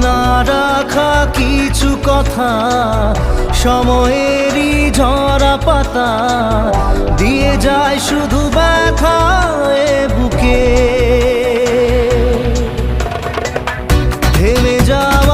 না রাখা কিছু কথা, সময়েরই ঝরা পাতা দিয়ে যায় শুধু ব্যথা এ বুকে। থেমে যাওয়া